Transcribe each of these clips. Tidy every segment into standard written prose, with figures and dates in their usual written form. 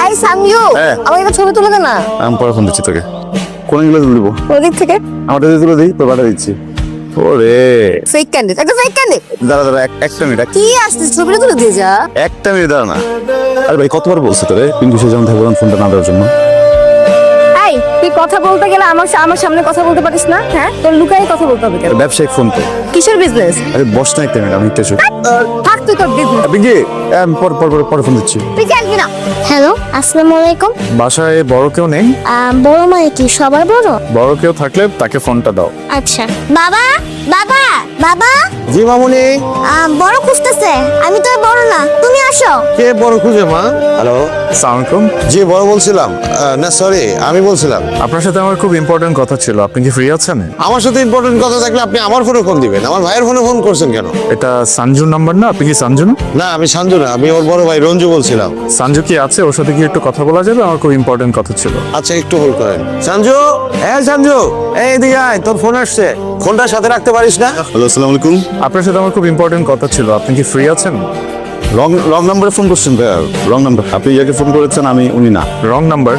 এই সামজু আমাকে একটা ছবি তুলে দে না। আমি পরে ফোন দিচ্ছি তোকে। কোন এগুলো তুলে দিব? ওদিক থেকে আমারটা দিয়ে তুলে দিই, তোর পাঠা দিচ্ছি। ওরে ফেক ক্যান্ডিড, একটা ফেক ক্যান্ডিড। দাঁড়া দাঁড়া একটা মিনিট, কি আসছিস, ছবিটা তুলে দিয়ে যা। একটা মিনিট দাঁড়া না। আরে ভাই কতবার বলছে তোরে পিন্টু সে যেমন থাকবে ফোনটা না দেওয়ার জন্য? এই তুই কথা বলতে গেলে আমার সামনে কথা বলতে পারিস না? হ্যাঁ, তোর লুকাই কথা বলতে হবে কেন? ব্যবসায়িক ফোন তো। কিসের বিজনেস? আরে বস না একটা মিনিট, আমি একটু এসো। থাক তুই তোর বিজনেস। পিঙ্কি পরে ফোন দিচ্ছি। তুই জানবি না। হ্যালো, আসসালামু আলাইকুম। বাসায় বড় কেউ নেই? বড় মানে কি সবার বড়? বড় কেউ থাকলে তাকে ফোনটা দাও। আচ্ছা। বাবা বাবা বাবা, জি মামুনি। বড় খুঁজতেছে। আমি তো আর বড় না, তুমি আসো। কে বড় খুঁজে মা? হ্যালো, আসসালামু আলাইকুম। জি বড় বলছিলাম। না সরি, আমি বলছিলাম। আপনার সাথে আমার খুব ইম্পর্টেন্ট কথা ছিল, আপনি কি ফ্রি আছেন? আমার সাথে ইম্পর্টেন্ট কথা থাকলে আপনি আমার ফোনে ফোন দিবেন, আমার ভাইয়ের ফোনে ফোন করছেন কেন? এটা সঞ্জুর নাম্বার না? আপনি কি সঞ্জু না? না আমি সঞ্জু না, আমি ওর বড় ভাই রঞ্জু বলছিলাম। সঞ্জু কি আছে? ওর সাথে কি একটু কথা বলা যাবে? আমার খুব ইম্পর্টেন্ট কথা ছিল। আচ্ছা একটু হোল্ড করেন। সঞ্জু, হ্যাঁ সঞ্জু, এই এদিকে আয়, তোর ফোন আসছে। ফোনটা সাথে রাখতে পারিস না? হ্যালো, আসসালামু আলাইকুম। আপনার সাথে আমার খুব ইম্পর্টেন্ট কথা ছিল, আপনি কি ফ্রি আছেন? রং নাম্বারে ফোন করছেন ভাইয়া, রং নাম্বার। আপনি যাকে ফোন করেছেন আমি উনি না। Wrong number?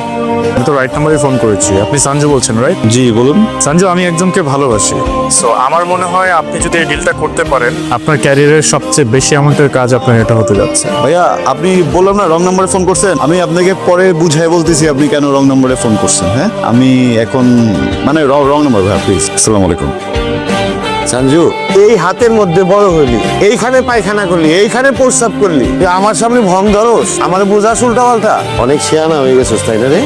আমি তো রাইট নাম্বারে ফোন করেছি। আপনি সঞ্জু বলছেন রাইট? জি বলুন। সঞ্জু, আমি একজনকে ভালোবাসি। সো আমার মনে হয় আপনি যদি এই ডিলটা করতে পারেন, আপনার ক্যারিয়ারের সবচেয়ে বেশি অ্যামাউন্টের কাজ আপনার এটা হতে যাচ্ছে। ভাইয়া আপনি বললাম না রং নাম্বারে ফোন করছেন, আমি আপনাকে পরে বুঝাই বলতেছি আপনি কেন রং নাম্বারে ফোন করছেন। হ্যাঁ আমি এখন মানে রং নাম্বার ভাইয়া প্লিজ। আসসালামু আলাইকুম। সঞ্জু, এই হাতের মধ্যে বড় হইলি, এইখানে পায়খানা করলি, এইখানে প্রস্রাব করলি, তুই আমার সামনে ভং ধরস, আমার বোঝাস উল্টা পাল্টা। অনেক শিয়ানা হয়ে গেছিস তাই না রে?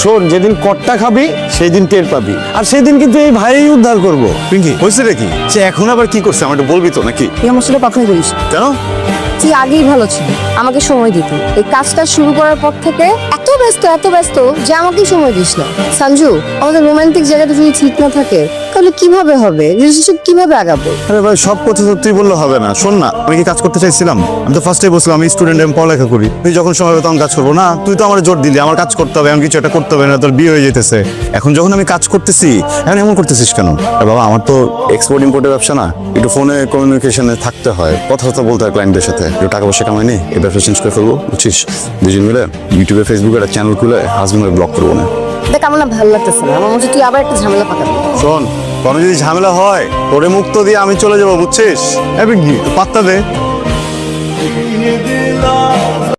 শোন, যেদিন কট্টা খাবি সেই দিন টের পাবি, আর সেই দিন কিন্তু এই ভাই উদ্ধার করবো। পিঙ্কি হয়েছে নাকি? সে এখন আবার কি করছে আমার একটু বলবি তো নাকি? তুই আমার সাথে কথাই বলিস না। কেন? তুই আগেই ভালো ছিল, আমাকে সময় দিতি। এই কাজটা শুরু করার পর থেকে এত ব্যস্ত যে আমাকেই সময় দিস না। সঞ্জু, আমাদের রোমান্টিক জায়গাটা যদি ঠিক না থাকে তাহলে কিভাবে হবে? রিলেশনশিপ কিভাবে আগাবো? আরে ভাই সব কথা সত্যি বললে হবে না। শোন না, আমি কি কাজ করতে চাইছিলাম? আমি তো ফার্স্টে বলছিলাম আমি স্টুডেন্ট, আমি পড়ালেখা করি। তুই যখন সময় হবে তখন কাজ করবো না? তুই তো আমার জোর দিলি আমার কাজ করতে হবে, আমি কিছু একটা করতে হবে, না তোর বিয়ে হয়ে যেতেছে। এখন যখন আমি কাজ করতেছি এখন এমন করতেছিস কেন? আরে বাবা আমার তো এক্সপোর্ট ইম্পোর্টের ব্যবসা না, একটু ফোনে কমিউনিকেশনে থাকতে হয়, কথা বলতে হয় ক্লায়েন্টদের সাথে। একটু টাকা পয়সা কামাই নি, এই ব্যবসা চেঞ্জ করে ফেলবো বুঝছিস? দুজন মিলে ইউটিউবে ফেসবুকে একটা চ্যানেল খুলে হাজবেন্ডের ব্লগ করবো না। দেখ আমার না ভালো লাগতেছে না, আমার মনে হচ্ছে তুই আবার একটা ঝামেলা পাকাবি। শোন, কোনো যদি ঝামেলা হয় তোরে মুক্ত দিয়ে আমি চলে যাবো বুঝছিস? পাত্তা দে।